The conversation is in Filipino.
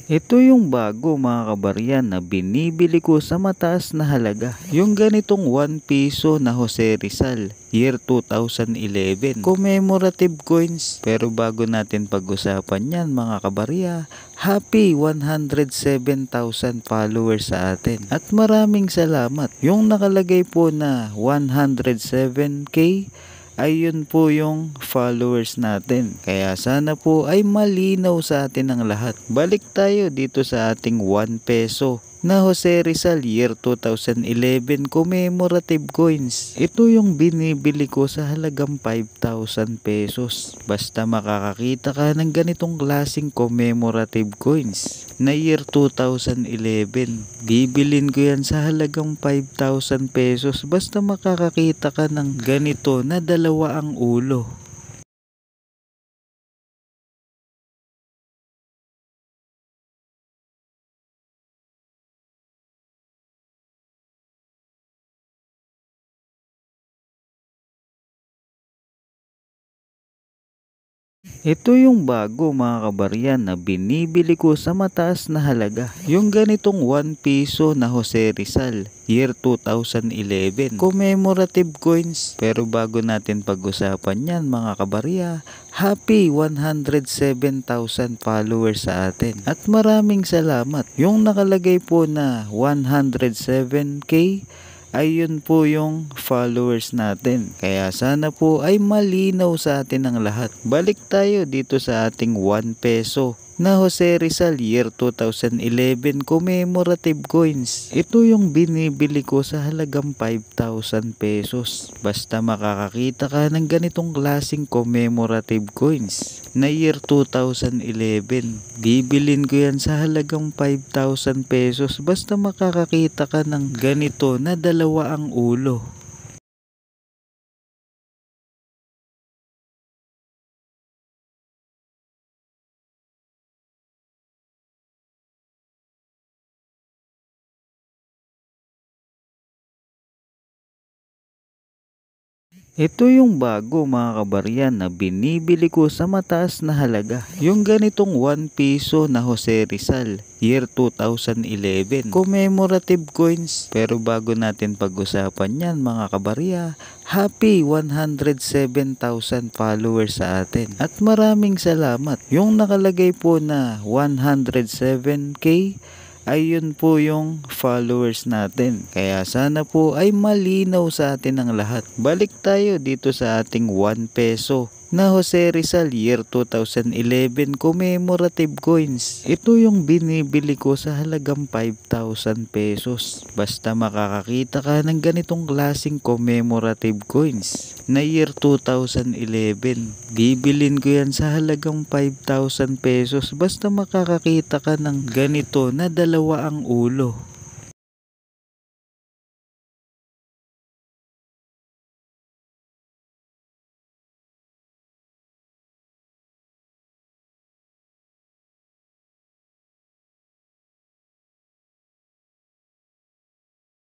Ito yung bago mga kabaryan na binibili ko sa mataas na halaga. Yung ganitong 1 piso na Jose Rizal, year 2011. Commemorative coins. Pero bago natin pag-usapan yan mga kabarya, happy 107,000 followers sa atin. At maraming salamat. Yung nakalagay po na 107K, ayun po yung followers natin. Kaya sana po ay malinaw sa atin ang lahat. Balik tayo dito sa ating 1 peso na Jose Rizal year 2011 commemorative coins. Ito yung binibili ko sa halagang 5,000 pesos. Basta makakakita ka ng ganitong klaseng commemorative coins na year 2011. Bibilin ko yan sa halagang 5,000 pesos basta makakakita ka ng ganito na dalawa ang ulo. Ito yung bago mga kabaryan na binibili ko sa mataas na halaga. Yung ganitong 1 piso na Jose Rizal, year 2011. Commemorative coins. Pero bago natin pag-usapan yan mga kabarya, happy 107,000 followers sa atin. At maraming salamat. Yung nakalagay po na 107K, ayun po yung followers natin. Kaya sana po ay malinaw sa atin ang lahat. Balik tayo dito sa ating 1 peso na Jose Rizal year 2011 commemorative coins. Ito yung binibili ko sa halagang 5,000 pesos. Basta makakakita ka ng ganitong klaseng commemorative coins na year 2011. Bibilin ko yan sa halagang 5,000 pesos basta makakakita ka ng ganito na dalawa ang ulo. Ito yung bago mga kabaryan na binibili ko sa mataas na halaga. Yung ganitong 1 piso na Jose Rizal, year 2011. Commemorative coins. Pero bago natin pag-usapan yan mga kabarya, happy 107,000 followers sa atin. At maraming salamat. Yung nakalagay po na 107K, ayun po yung followers natin. Kaya sana po ay malinaw sa atin ang lahat. Balik tayo dito sa ating 1 peso na Jose Rizal year 2011 commemorative coins. Ito yung binibili ko sa halagang 5,000 pesos. Basta makakakita ka ng ganitong klaseng commemorative coins na year 2011. Bibilin ko yan sa halagang 5,000 pesos basta makakakita ka ng ganito na dalawa ang ulo.